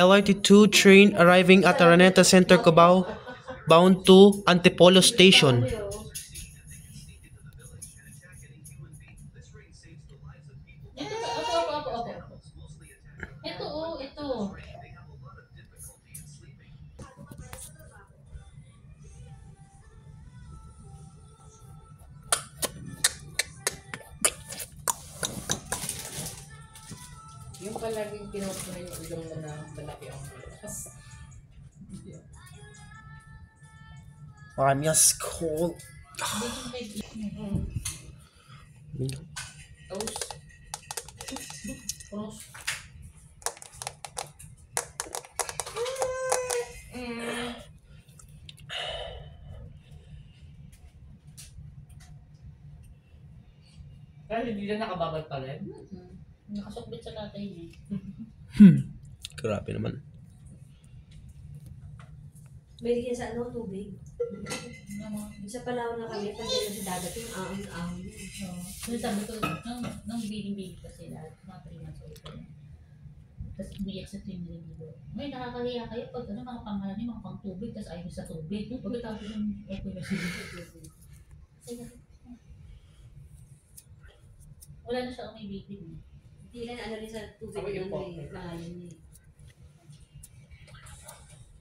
LRT2 train arriving at Araneta Center, Cubao, bound to Antipolo Station. Ito. Yung palaging pinupuna yung ilong mo na malaki ang bukas. I'm just cold. Toast. Cross. Pero hindi na nakababad pa rin. Nakasukbit sa tatay niya. Grabe naman. May ligyan sa tubig. Sa Palawan na kami, pag dito sa dagat, yung ahon-ahon. So, sabi ko, nung baby kasi lahat, mga 3 months old ko. Tapos umiyak sa 3 million. May nakakahiya kayo pag mga pangalan niyo, mga pang tubig, tapos ayaw sa tubig. Pagkatapos yung okay na sila sa tubig. Wala na siya may baby niya. Hindi na ano rin sa tubig Ako yung ng poker. pangalan niya.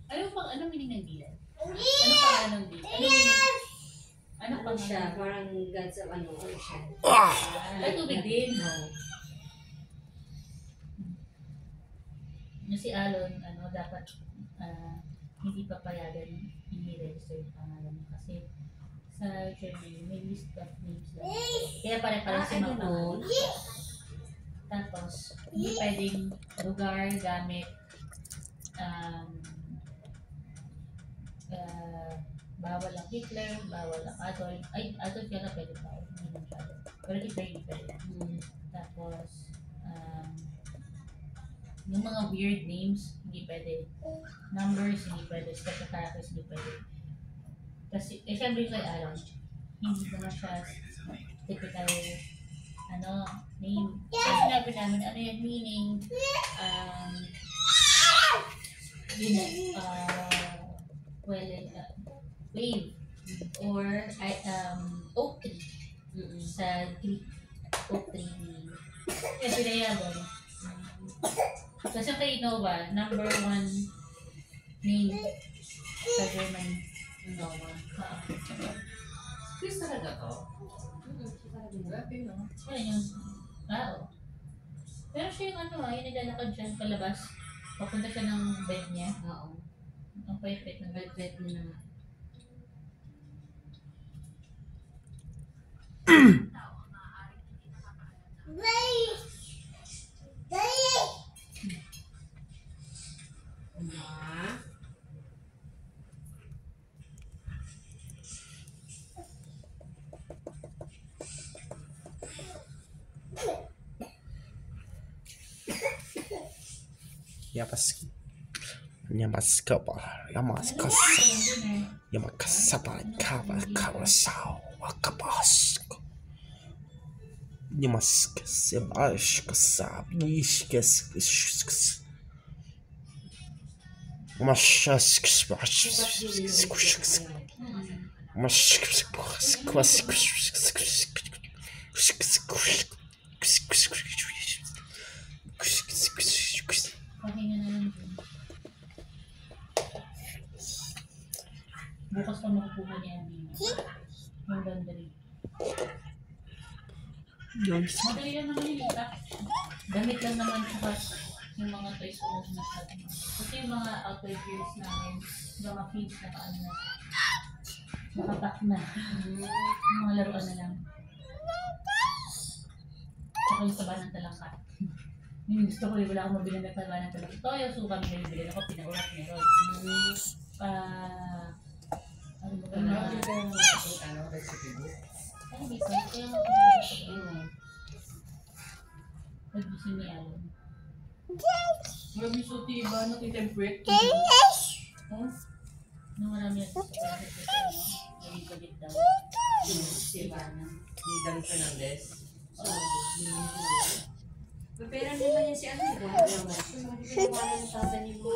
Anong meaning ng dilan? Ano pangalan ng dilan? Ano meaning? Ano Ano siya? pangalan? Parang gods of ano siya. Ay, tubig din. Oo. Yung si Alon, dapat hindi papayagan i-register yung pangalan mo kasi sa Germany may list of names lang. Kaya pare-pare si mga pangalan. Tapos, hindi pwedeng lugar, gamit, bawal ang Hitler, bawal ang Adolf. Ay, Adolf yata pwede pa. Hindi naman siya. Pero Hitler hindi pwede. Tapos, yung mga weird names, hindi pwede. Numbers, hindi pwede. Special characters, hindi pwede. Kasi, syempre yung kay Alan, hindi naman siya typical, name. Kasi sinabi namin, ano yung meaning, wave, or oak tree. Sa Greek, oak tree meaning. Kasi kaya doon, kasi kay Nova, number 1 name sa Germany. Nova. Please talaga to. Grabe no. Yan yung tao. Pero siya yung yung naglalakad dyan palabas. Papunta siya ng bed niya. Oo. Ang pait-pait ng bed. Bed niya na. Pahinga na lang dun. Bukas pa makukuha niya yung laundry. Madali lang naman yung itak. Damit lang naman saka yung mga toys ko na sinasabi mo. Kasi yung mga outdoor gears namin, mga feeds na nakapack na. Yung mga laruan na lang. Saka yung saba ng talangka. Yung gusto ko, wala akong mabili ng saba ng talangka. Ito yung suka na bibili ako, pinaulat meron. Ano ba Ano na? yung recipe book? Ay, hindi ko. Kaya nga ako pag-gising ni Alan. Grabe so tiba, nakitemperate. Nung marami yan sa pagkakas ko naging kulit daw. Si Ivana. Ni Dan Fernandez. Oo. May pera naman yan si ano. Wala naman. Hindi pinawala ng tatay ni mo.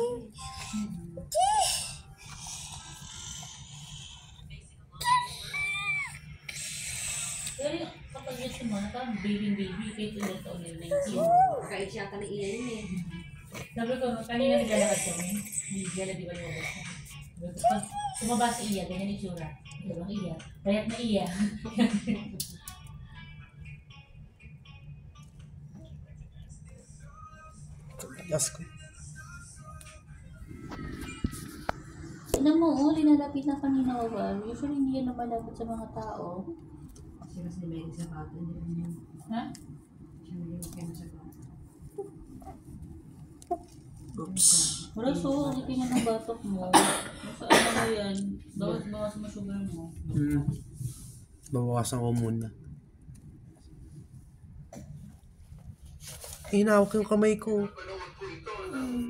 Pero kapag yun si Mona, parang baby, kahit ilang taon na yun, 19. Kahit siya ka na iya yun eh. Sabi ko, kanina naglalakad kami, hindi na di ba yung pag sumaba si Iya, ganyan yung tsura. Dalawang Iya, payat na Iya. Ask ko. Alam mo, linalapit na kanina ko ba? Usually hindi yan lumalapit sa mga tao. Kasi mas ni Mary sa bato. Hindi naman yun. Ha? Siya may limit kayo sa bato. Oops. Wala so, ulitin mo ng batok mo. Sa ano mo yan, bawas mo sugar mo. Bawasan ko muna. Hinawak yung kamay ko.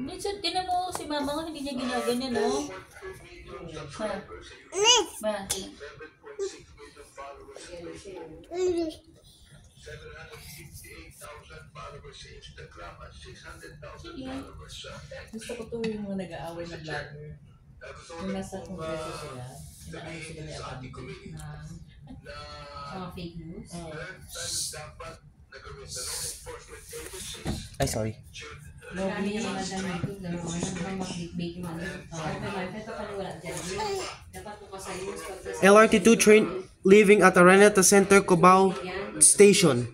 Minsan, tinan mo si mama nga, hindi niya ginaganyan, no? Ha? Ma, Gusto ko itong yung mga nag-aaway na vlogger. Kung nasa kongreso sila, inaano sila ni Abante Mga fake news. Ay, sorry. Marami niya mga dyan YouTube na mga nang mag-bake yung ano. Ito pala wala dyan. Dapat mo sa news. LRT2 train leaving at Araneta Center, Cubao Station.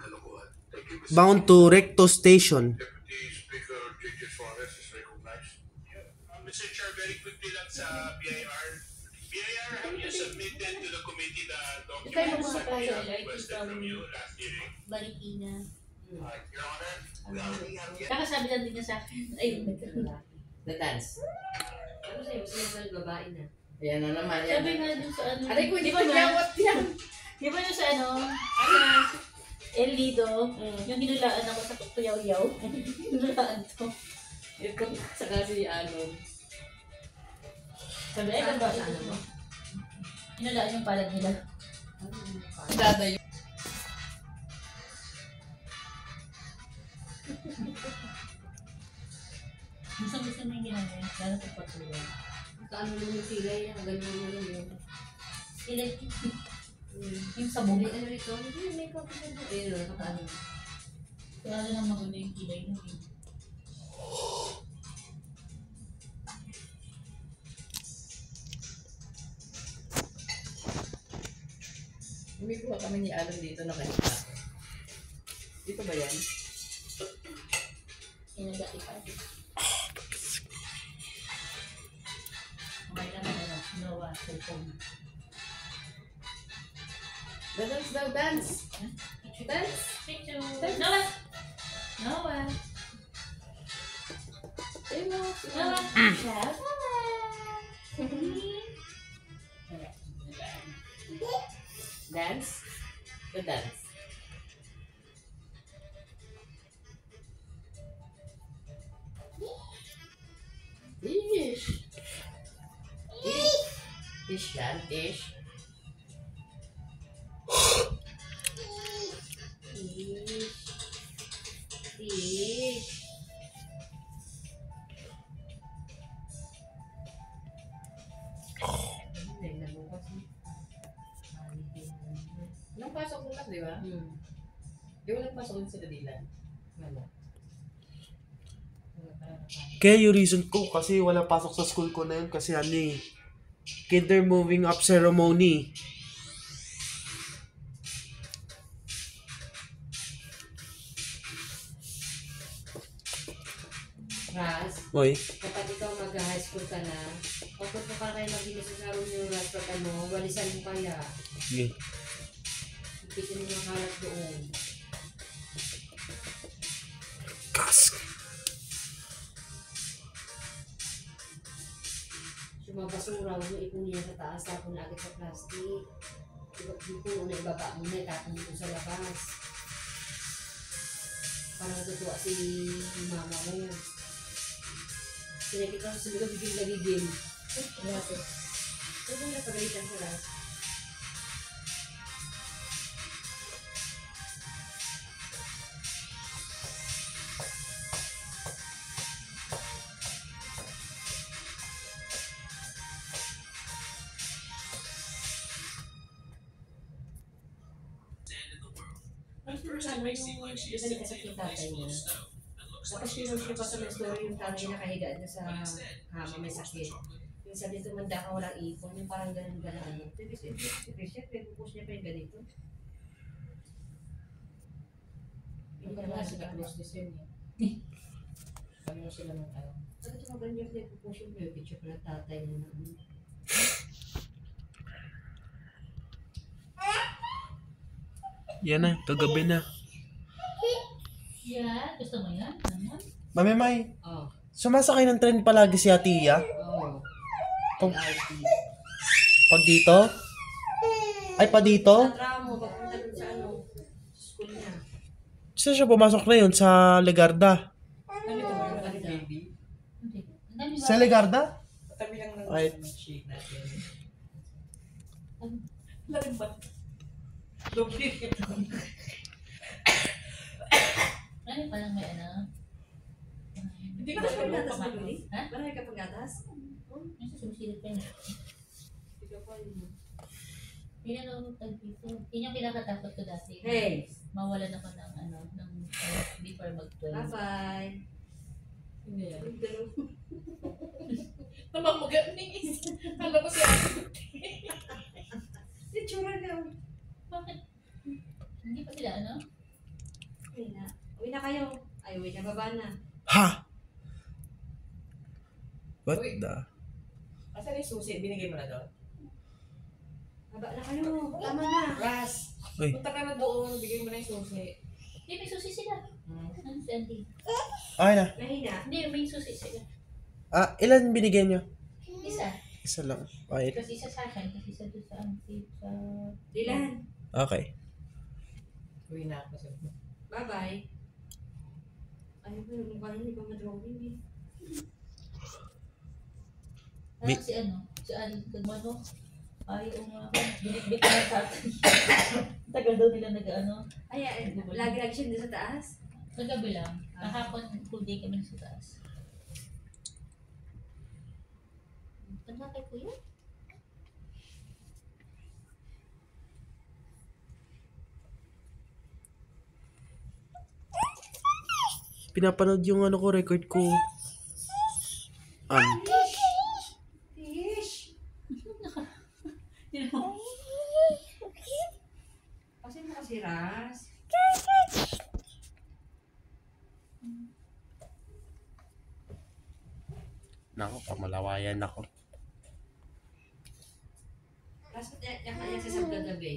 Bound to Recto Station. Deputy Speaker J.J. Suarez is recognized. Mr. Chair, very quickly lang sa BIR. BIR, have you submitted to the committee the Ikaw documents yung that mga we kaya, requested from you last hearing? Marikina. Your Honor, we have yet Kakasabi lang din niya sa akin. Ay, The dance. Ano sa'yo? Sa'yo babae na. Ayan na naman yan. sabi nga dun sa ano. Aray ko, hindi Di ko ba gawat yan. Di ba yung sa ano? El Lido, yung hinulaan ako sa tuyaw-yaw. Hinulaan to. Ito, saka si Alon. Sabi, ay, ba ano mo? Hinulaan yung palad nila. Dada yun. Gusto mo yung ginagawa, lalo sa patuloy. Ano naman yung pilay na ganun na lang yun. Sila yung sabog. Ano rito? Hindi, may kapit na doon. Ayun, nakaano. Kaya lang maganda yung kilay mo. Umikuha kami ni Alon dito na kanina. Dito ba yan? Inagati pa. Okay lang ano, nawa, cellphone. Dance daw, dance! Dance! Picture! Nawa! Nawa! Ayun mo. Nawa! Dance? The dance. Dish! Dish! Dish yan, dish. Fish. Ay, nabukas mo. Nung pasok bukas, di ba? Di ba nagpasok din sila Dylan? Wala. Kaya yung reason ko, kasi wala pasok sa school ko na yun, kasi ano eh, kinder moving up ceremony. Ras, Oy, kapag ikaw mag-high school ka na, kapag mo ka kayo maginis sa room yung Ras, pag ano, walisan mo kaya. sige. Ipitin mo yung kalat doon. Kask. Yung mga basura, huwag mo ipunin yan sa taas, tapon agad sa plastic. Yung puno na ibaba mo na, tapon dito sa labas. Para natutuwa si mama mo. Pinakita ko sa mga bigil-gagigil. Wala po. Huwag mo na pagalitan sa Ras. mo yung ibalik kasi yung tatay niya. Tapos siya pa sa may story yung tatay niya nakahiga na sa kama may sakit. Yung sabi tumanda ka walang ipon, yung parang ganun-ganun ano. Tapos si Christian, pag-push niya pa yung ganito. Hindi ka naman sila close to yun eh. Kami mo sila ng ano. Ano ito mga ganyan yung pag-push yung picture pa ng tatay niya na ano. Yan na, kagabi na. Yeah, gusto mo yan? Naman? Mami May, Oh. sumasakay ng tren palagi si Atiya. Oh. Pag, LRT. pag dito? Ay, pa dito? Sa tramo, papunta dun sa ano, school niya. Saan siya pumasok na yun? Sa Legarda? Ano ito mga ano, baby? Hindi. Ang dami ba? Sa Legarda? Katabi lang ng Ay. shade natin. Lamig ba? Doble. Ano pa lang may ano? Hindi ka pa gatas ba, Luli? Ha? Marami ka pang gatas? Nasa sumisilip ka na. Hindi ka pa yun. Yun ang tag dito. Yun yung kinakatakot ko dati. Hey! Mawalan ako ng ano, ng before mag-12. Bye-bye! Hindi yan. Namamagat ni Is. Alam mo siya. Itsura niya. Bakit? Hindi pa sila ano? Uwi na. Uwi na kayo. Ay, uwi na. Baba na. Ha? What Uy. the? Asan yung susi? Binigay mo na doon? Baba na kayo. Tama na. Ras! Uy. Punta ka na doon. Bigay mo na yung susi. Hindi, may susi sila. Ano si Auntie? Okay na. Mahina. Hindi, may susi sila. Ah, ilan binigyan nyo? Isa. Isa lang. Okay. Kasi isa sa akin, kasi isa doon sa Auntie. Sa... Dilan. Okay. Uwi na ako. Bye-bye. Ayaw ko yung mukha hindi pa madrawang yun eh. Mi- Si ano? Si Auntie Kagmano. Ayaw nga ako. Binitbit na sa atin. Tagal daw nila nag-ano. Ay, lagi-lagi siya dito sa taas. Kagabi lang. Kahapon, full day kami sa taas. Tanda kay Kuya? Pinapanood yung ano ko, record ko. Tish! Yun mo. Kasi nakasiras. Nako, pamalawayan ako. Tapos yan kanya sa sabgagabi.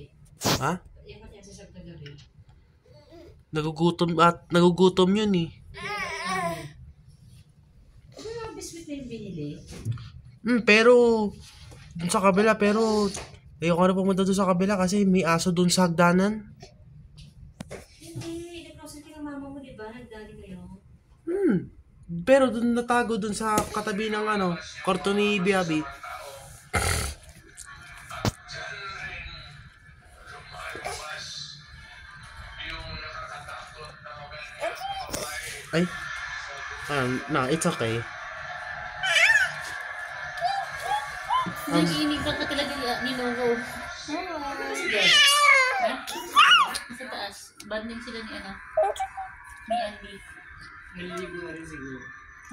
Ha? Yan kanya sa sabgagabi. Nagugutom yun eh. Ano yung biscuit na yung binili? Pero, dun sa kabila, pero, ayoko na pumunta dun sa kabila kasi may aso dun sa hagdanan. Hindi, nag-closet yung mama mo, di ba? Nagdali kayo. Pero dun natago dun sa katabi ng ano, kwarto ni Biabi. Ay. It's okay. Nagiinig lang ka talaga ni Noro. Ha? Sa taas. Banding sila ni ano? Ni Andy. Naliligo na rin siguro.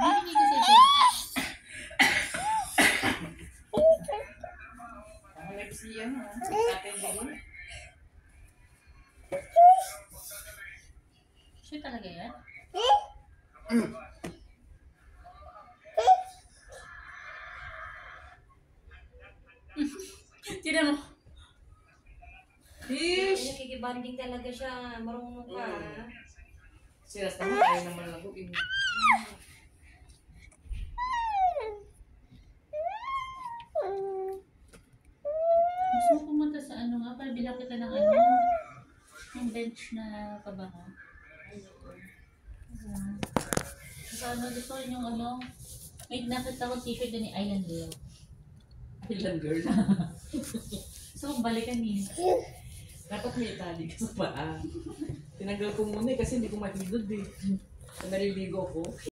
Hindi ko sila. Ako like si ano, atin din. Siya talaga yan? Tignan mo. Fish! Nakikibanding talaga siya. Marunong ka. Siras naman tayo naman laguin. Gusto mo pumunta sa ano nga, para bilang kita ng ano, yung bench na pabango. Sa ano, gusto ko yung ano, may nakita ko t-shirt doon ni Island Girl. Island girl. So, balikan niya. Dapat may tali ka sa paa. Tinanggal ko muna kasi hindi ko mahidod eh. Naliligo ko.